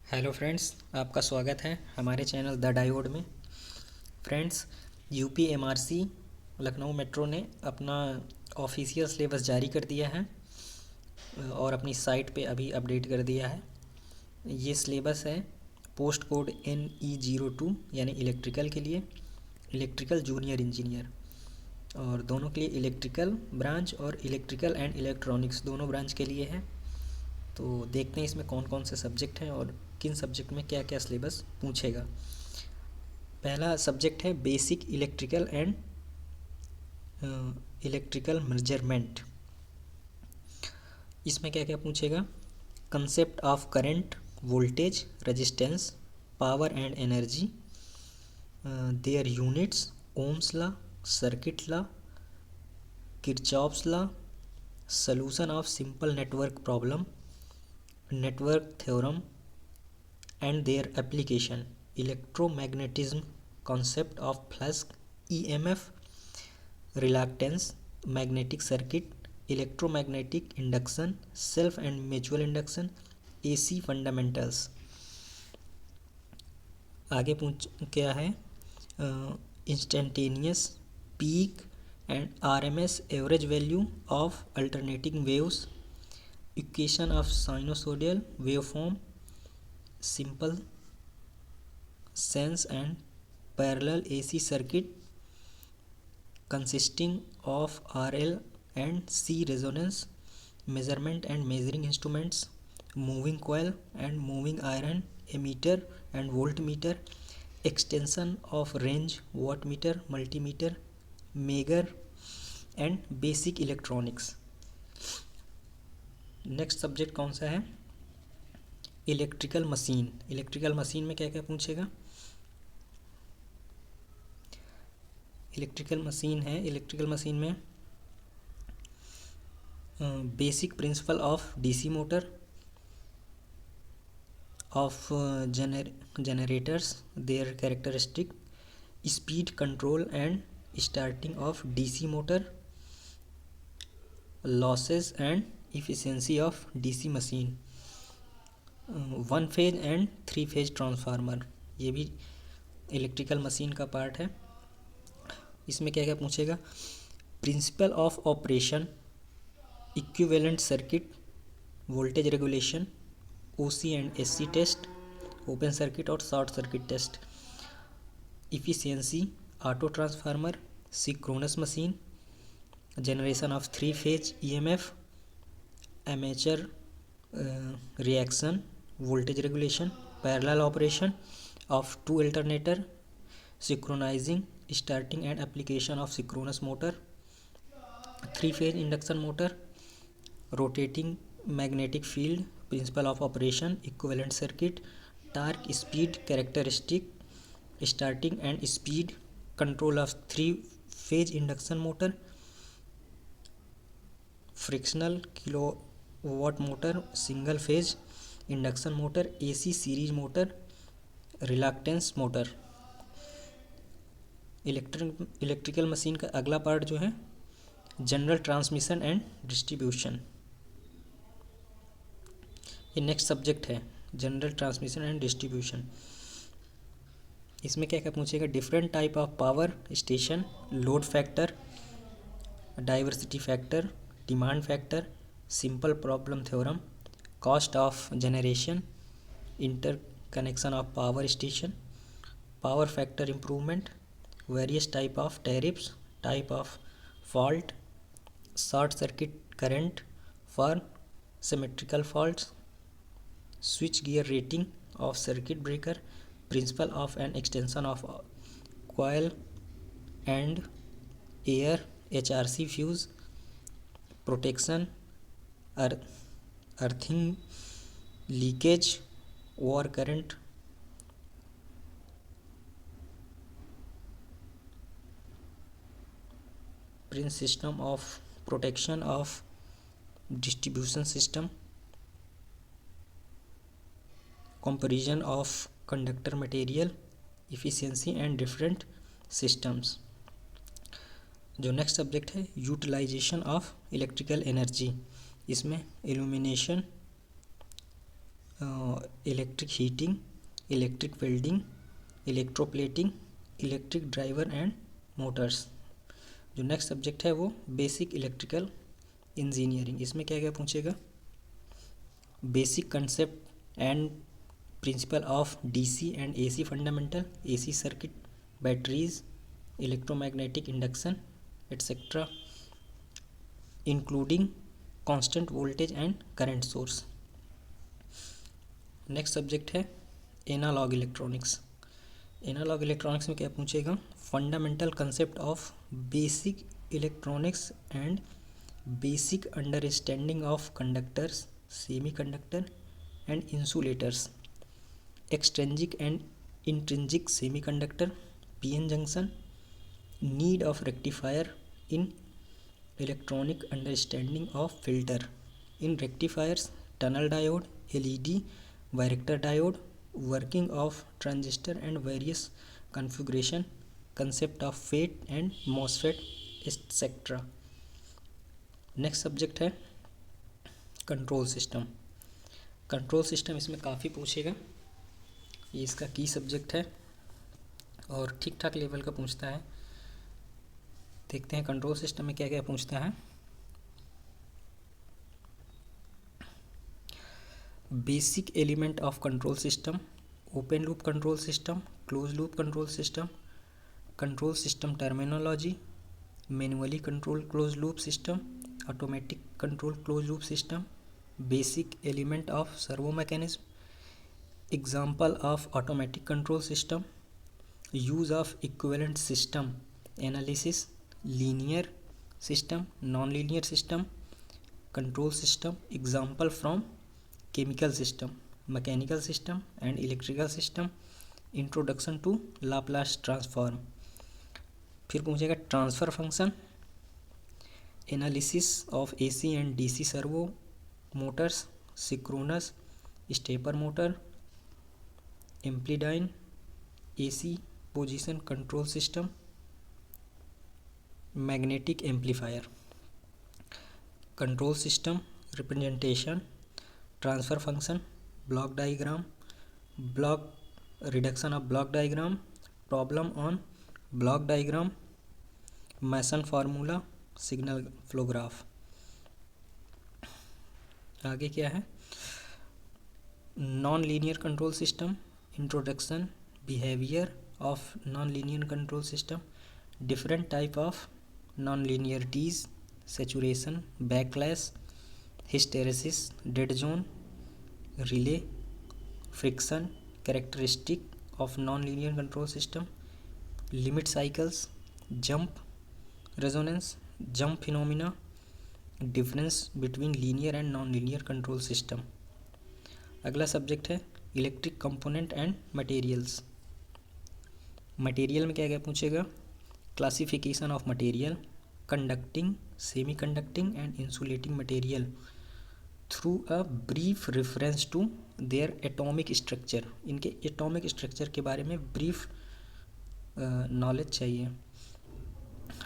Hello friends, आपका स्वागत है हमारे चैनल द डायोड में। फ्रेंड्स, यूपीएमआरसी लखनऊ मेट्रो ने अपना ऑफिशियल सिलेबस जारी कर दिया है और अपनी साइट पे अभी अपडेट कर दिया है। ये सिलेबस है पोस्ट कोड NE02 यानी इलेक्ट्रिकल के लिए, इलेक्ट्रिकल जूनियर इंजीनियर, और दोनों के लिए इलेक्ट्रिकल ब्रांच और इलेक्ट्रिकल एंड इलेक्ट्रॉनिक्स दोनों ब्रांच के लिए है। तो देखते हैं इसमें कौन कौन से सब्जेक्ट हैं और किन सब्जेक्ट में क्या क्या सिलेबस पूछेगा। पहला सब्जेक्ट है basic electrical and electrical measurement. इसमें क्या क्या पूछेगा? Concept of current, voltage, resistance, power and energy, their units, Ohm's law, circuit law, Kirchhoff's law, solution of simple network problem, network theorem and their application, electromagnetism, concept of flux, EMF, reluctance, magnetic circuit, electromagnetic induction, self and mutual induction, AC fundamentals। आगे पूछ क्या है? Instantaneous, peak and RMS average value of alternating waves, equation of sinusoidal waveform, simple sense and parallel AC circuit consisting of RL and C resonance, measurement and measuring instruments, moving coil and moving iron, ammeter and voltmeter, extension of range, wattmeter, multimeter, megar and basic electronics। Next subject कौन सा है? Electrical machine. Electrical machine में क्या क्या पूछेगा? Electrical machine है, electrical machine में basic principle of DC motor, of generators, there characteristic, speed control and starting of DC motor, losses and efficiency of DC machine, one phase and three phase transformer, ये भी electrical machine का part है। इसमें क्या क्या पूछेगा? Principle of operation, equivalent circuit, voltage regulation, OC and SC test, open circuit और short circuit test, efficiency, auto transformer, synchronous machine, generation of three phase EMF, armature reaction, voltage regulation, parallel operation of two alternator, synchronizing, starting and application of synchronous motor, three phase induction motor, rotating magnetic field, principle of operation, equivalent circuit, torque, speed, characteristic, starting and speed, control of three phase induction motor, frictional kilowatt motor, single phase induction motor, AC series motor, reluctance motor. Electrical machine का अगला part जो है general transmission and distribution. ये next subject है, general transmission and distribution. इसमें क्या क्या पूछेगा? Different type of power station, load factor, diversity factor, demand factor, simple problem theorem, cost of generation, interconnection of power station, power factor improvement, various type of tariffs, type of fault, short circuit current for symmetrical faults, switch gear rating of circuit breaker, principle of an extension of coil and air, HRC fuse, protection, earthing, leakage, over current, Prince system of protection of distribution system, comparison of conductor material, efficiency and different systems. जो next subject है utilisation of electrical energy. इसमें illumination, electric heating, electric welding, electroplating, electric driver and Motors. जो next subject है वो basic electrical engineering. इसमें क्या क्या पूछेगा, basic concept and principle of DC and AC fundamental, AC circuit, batteries, electromagnetic induction etcetera, including constant voltage and current source. Next subject है analog electronics. Analog electronics में क्या पूछेगा, fundamental concept of basic electronics and basic understanding of conductors, semi conductor and insulators, extrinsic and intrinsic semi conductor, PN junction, need of rectifier in electronic understanding of filter, in rectifiers, tunnel diode, LED, varactor diode, working of transistor and various configuration, concept of FET and MOSFET etcetera. Next subject है control system. Control system इसमें काफ़ी पूछेगा, ये इसका की subject है और ठीक ठाक लेवल का पूछता है। देखते हैं कंट्रोल सिस्टम में क्या क्या पूछता है। Basic element of control system, open loop control system, close loop control system, control system terminology, manually control close loop system, automatic control close loop system, basic element of servo mechanism, example of automatic control system, use of equivalent system analysis, linear system, non linear system, control system, example from chemical system, mechanical system and electrical system, introduction to Laplace transform. फिर पूछेगा transfer function, analysis of AC and DC servo motors, synchronous stepper motor, amplidyne AC position control system, magnetic amplifier, control system representation, transfer function, block diagram, block reduction of block diagram, problem on block diagram, Mason formula, signal flow graph. आगे क्या है, non linear control system, introduction, behaviour of non linear control system, different type of non linearities, saturation, backlash, hysteresis, dead zone, relay, friction, characteristic of non linear control system, limit cycles, jump resonance, jump phenomena, difference between linear and non linear control system. अगला subject है electric component and materials. Material में क्या क्या पूछेगा, classification of material, conducting, semi conducting and insulating material through a brief reference to their atomic structure. इनके atomic structure के बारे में ब्रीफ नॉलेज चाहिए।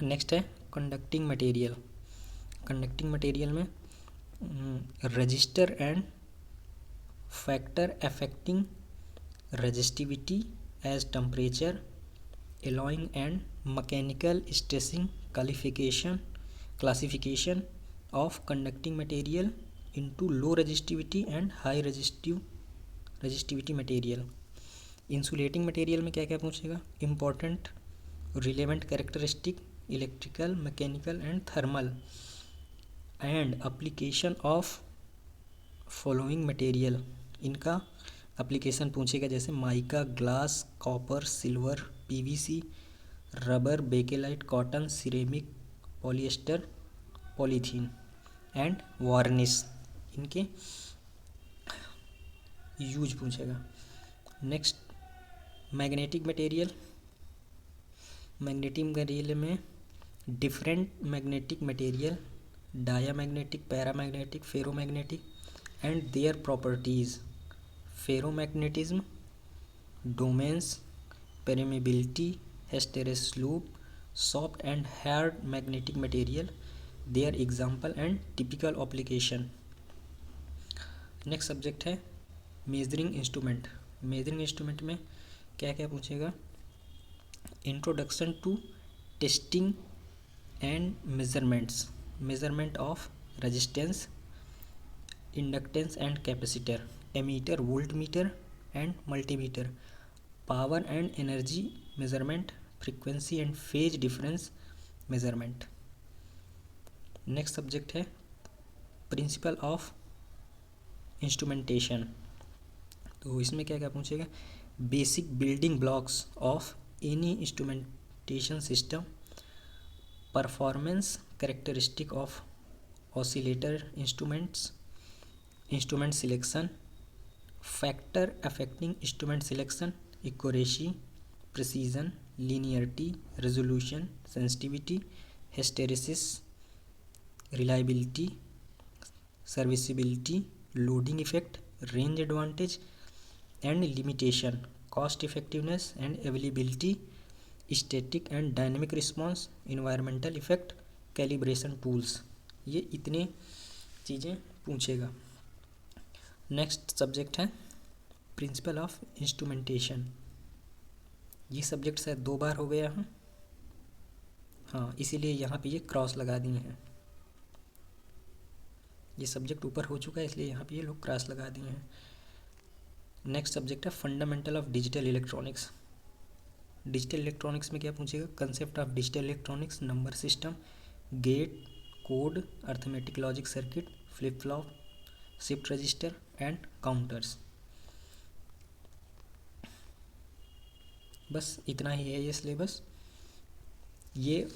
नेक्स्ट है कंडक्टिंग मटेरियल। कंडक्टिंग मटेरियल में register and factor affecting resistivity as temperature, alloying and mechanical stressing classification of conducting material into low resistivity and high resistivity material। Insulating material में क्या क्या पूछेगा, important relevant characteristic, electrical, mechanical and thermal, and application of following material. इनका application पूछेगा जैसे mica, glass, copper, silver, PVC, rubber, bakelite, cotton, ceramic, polyester, polythene and varnish. इनके use पूछेगा। Next magnetic material. Magnetic material में different magnetic material, diamagnetic, paramagnetic, ferromagnetic and their properties, ferromagnetism, domains, permeability, hysteresis loop, soft and hard magnetic material, their example and typical application। Next subject है measuring instrument में क्या क्या पूछेगा? Introduction to testing and measurement of resistance, inductance and capacitor, ammeter, volt meter and multimeter, power and energy measurement, frequency and phase difference measurement. Next subject है principle of instrumentation. तो इसमें क्या क्या पूछेगा? Basic building blocks of any instrumentation system, performance characteristic of oscillator instruments, instrument selection, factor affecting instrument selection, accuracy, precision, linearity, resolution, sensitivity, hysteresis, reliability, serviceability, loading effect, range advantage and limitation, cost effectiveness and availability, static and dynamic response, environmental effect, calibration tools. ये इतने चीज़ें पूछेगा। Next subject है principle of instrumentation. ये subject शायद 2 बार हो गया है, हाँ, इसीलिए यहाँ पे ये क्रॉस लगा दिए हैं। ये सब्जेक्ट ऊपर हो चुका है इसलिए यहाँ पे ये लोग क्रॉस लगा दिए हैं। नेक्स्ट सब्जेक्ट है fundamental of digital electronics. Digital electronics में क्या पूछेगा? Concept of digital electronics, number system, gate, code, arithmetic logic circuit, flip flop, shift register and counters. बस इतना ही है ये सिलेबस। ये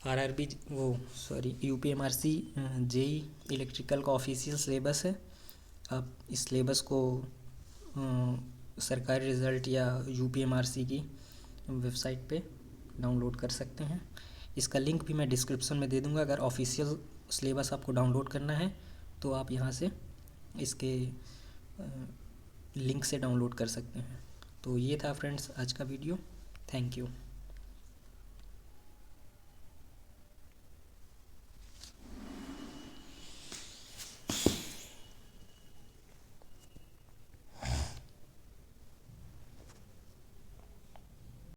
आरआरबी यूपीएमआरसी जेई इलेक्ट्रिकल का ऑफिशियल सिलेबस है। आप इस सिलेबस को सरकारी रिज़ल्ट या यूपीएमआरसी की वेबसाइट पे डाउनलोड कर सकते हैं। इसका लिंक भी मैं डिस्क्रिप्शन में दे दूँगा। अगर ऑफिशियल सिलेबस आपको डाउनलोड करना है तो आप यहाँ से इसके लिंक से डाउनलोड कर सकते हैं। तो ये था फ्रेंड्स आज का वीडियो। Thank you.